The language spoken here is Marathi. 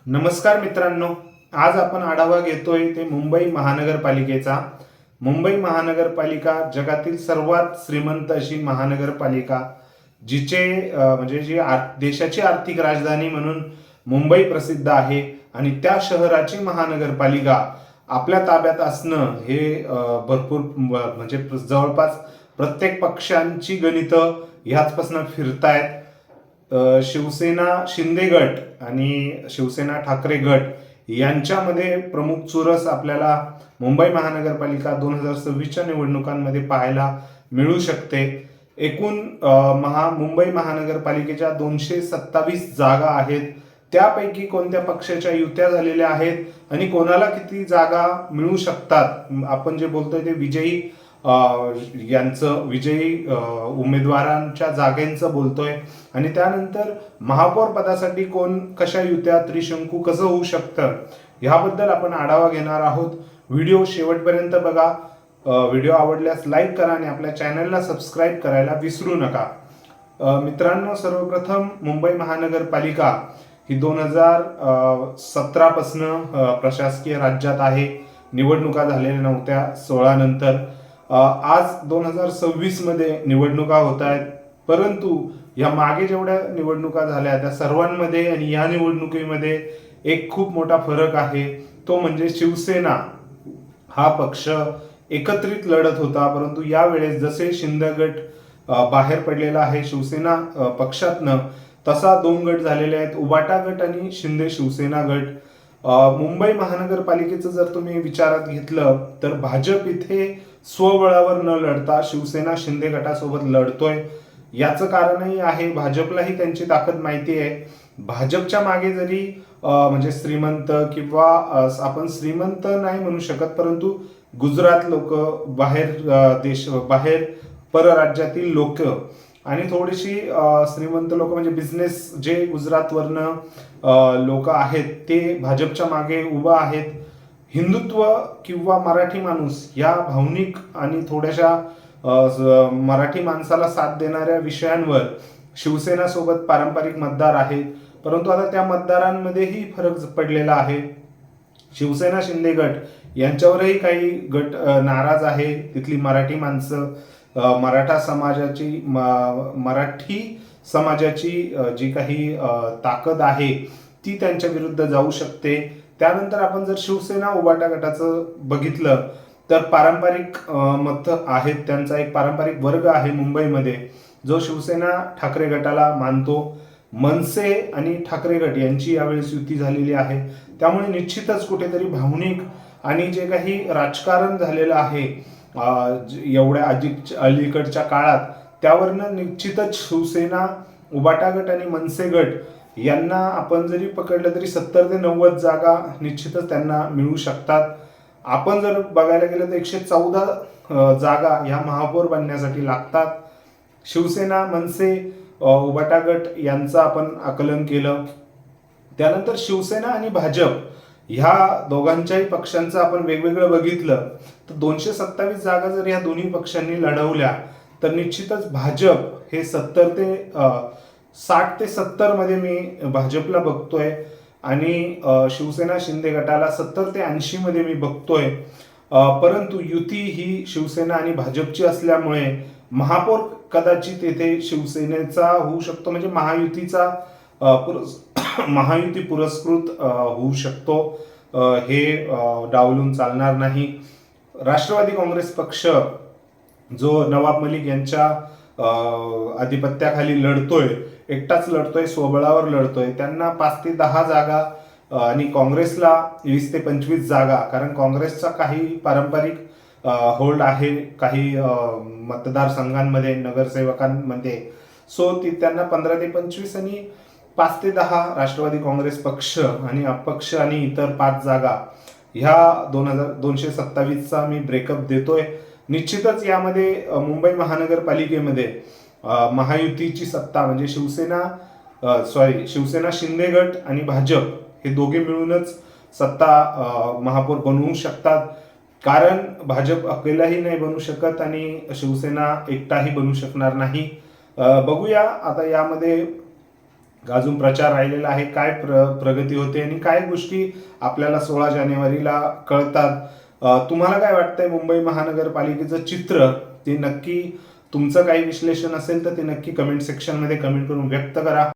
नमस्कार मित्रांनो, आज आपण आढावा घेतोय ते मुंबई महानगरपालिकेचा. मुंबई महानगरपालिका जगातील सर्वात श्रीमंत अशी महानगरपालिका, जिचे म्हणजे देशाची आर्थिक राजधानी म्हणून मुंबई प्रसिद्ध आहे आणि त्या शहराची महानगरपालिका आपल्या ताब्यात असणं हे भरपूर म्हणजे जवळपास प्रत्येक पक्षांची गणितं ह्याचपासून फिरतायत. शिवसेना शिंदे गट आणि शिवसेना ठाकरे गट यांच्यामध्ये प्रमुख चुरस आपल्याला मुंबई महानगरपालिका 2026च्या निवडणुकांमध्ये पाहायला मिळू शकते. एकूण मुंबई महानगरपालिकेच्या 227 जागा आहेत. त्यापैकी कोणत्या पक्षाच्या युत्या झालेल्या आहेत आणि कोणाला किती जागा मिळू शकतात, आपण जे बोलतोय ते विजयी उमेदवारांच्या जागेंचं बोलतोय. आणि त्यानंतर महापौर पदासाठी कोण कशा युत्या, त्रिशंकू कसं होऊ शकतं, ह्याबद्दल आपण आढावा घेणार आहोत. व्हिडिओ शेवटपर्यंत बघा. व्हिडिओ आवडल्यास लाईक करा आणि आपल्या चॅनलला सबस्क्राईब करायला विसरू नका. मित्रांनो, सर्वप्रथम मुंबई महानगरपालिका ही 2017 पासून प्रशासकीय राज्यात आहे. निवडणुका झालेल्या नव्हत्या 16 नंतर. आज 2026 मध्ये निवडणुका होत आहेत. परंतु या मागे जेवढ्या निवडणुका झाल्या त्या सर्वांमध्ये आणि या निवडणुकीमध्ये एक खूप मोठा फरक आहे. तो म्हणजे शिवसेना हा पक्ष एकत्रित लढत होता, परंतु यावेळेस जसे शिंदे गट बाहेर पडलेला आहे शिवसेना पक्षातनं, तसा 2 गट झालेले आहेत, उबाटा गट आणि शिंदे शिवसेना गट. मुंबई महानगरपालिकेचं जर तुम्ही विचारात घेतलं तर भाजप इथे स्वबळावर न लढता शिवसेना शिंदे गटासोबत लढतोय. याचं कारणही आहे, भाजपलाही त्यांची ताकद माहिती आहे. भाजपच्या मागे जरी म्हणजे श्रीमंत किंवा आपण श्रीमंत नाही म्हणू शकत, परंतु गुजरात लोक, बाहेर परराज्यातील लोक आणि थोडीशी श्रीमंत लोक म्हणजे बिझनेस जे गुजरातवरनं लोक आहेत ते भाजपच्या मागे उभा आहेत. हिंदुत्व किंवा मराठी माणूस या भावनिक आणि थोड्याशा मराठी माणसाला साथ देणाऱ्या विषयांवर शिवसेना सोबत पारंपरिक मतदार आहेत. परंतु आता त्या मतदारांमध्येही फरक पडलेला आहे. शिवसेना शिंदे गट यांच्यावरही काही गट नाराज आहे. तिथली मराठी माणसं, मराठी समाजाची जी काही ताकद आहे ती त्यांच्या विरुद्ध जाऊ शकते. त्यानंतर आपण जर शिवसेना उबाटा गटाचं बघितलं तर पारंपरिक मत आहेत. त्यांचा एक पारंपरिक वर्ग आहे मुंबईमध्ये जो शिवसेना ठाकरे गटाला मानतो. मनसे आणि ठाकरे गट यांची यावेळेस युती झालेली आहे. त्यामुळे निश्चितच कुठेतरी भावनिक आणि जे काही राजकारण झालेलं आहे एवढ्या अलीकडच्या काळात, त्यावरनं निश्चितच शिवसेना उबाटा गट आणि मनसे गट यांना आपण जरी पकडलं तरी 70 ते 90 जागा निश्चितच त्यांना मिळू शकतात. आपण जर बघायला गेलं तर 114 जागा ह्या महापौर बनण्यासाठी लागतात. शिवसेना, मनसे, उबाटा गट यांचं आपण आकलन केलं. त्यानंतर शिवसेना आणि भाजप ह्या दोघांच्याही पक्षांचं आपण वेगवेगळं बघितलं तर 227 जागा जर ह्या दोन्ही पक्षांनी लढवल्या तर निश्चितच भाजप हे 60 ते 70 मध्ये मी भाजपला बघतोय आणि शिवसेना शिंदे गटाला 70 ते 80 मध्ये मी बघतोय. परंतु युती ही शिवसेना आणि भाजपची असल्यामुळे महापौर कदाचित येथे शिवसेनेचा होऊ शकतो, म्हणजे महायुती पुरस्कृत होऊ शकतो. हे डावलून चालणार नाही. राष्ट्रवादी काँग्रेस पक्ष जो नवाब मलिक यांच्या आधिपत्याखाली लढतोय, एकटाच लढतोय, स्वबळावर लढतोय, त्यांना 5 ते 10 जागा आणि काँग्रेसला 20 ते 25 जागा, कारण काँग्रेसचा काही पारंपरिक होल्ड आहे काही मतदारसंघांमध्ये, नगरसेवकांमध्ये. सो त्यांना 15 ते 25 आणि 5 ते 10 राष्ट्रवादी काँग्रेस पक्ष आणि अपक्ष आणि इतर 5 जागा ह्या 227चा मी ब्रेकअप देतोय. निश्चितच यामध्ये मुंबई महानगरपालिकेमध्ये महायुतीची सत्ता म्हणजे शिवसेना शिंदे गट आणि भाजप हे दोघे मिळूनच सत्ता महापौर बनवू शकतात. कारण भाजप अकेलाही नाही बनू शकत आणि शिवसेना एकटाही बनू शकणार नाही. बघूया आता यामध्ये अजून प्रचार राहिलेला आहे, काय प्रगती होते आणि काय गोष्टी आपल्याला 16 जानेवारीला कळतात. तुम्हाला काय वाटतंय मुंबई महानगरपालिकेचं चित्र? ते नक्की तुमचं काही विश्लेषण असेल तर ते नक्की कमेंट सेक्शनमध्ये कमेंट करून व्यक्त करा.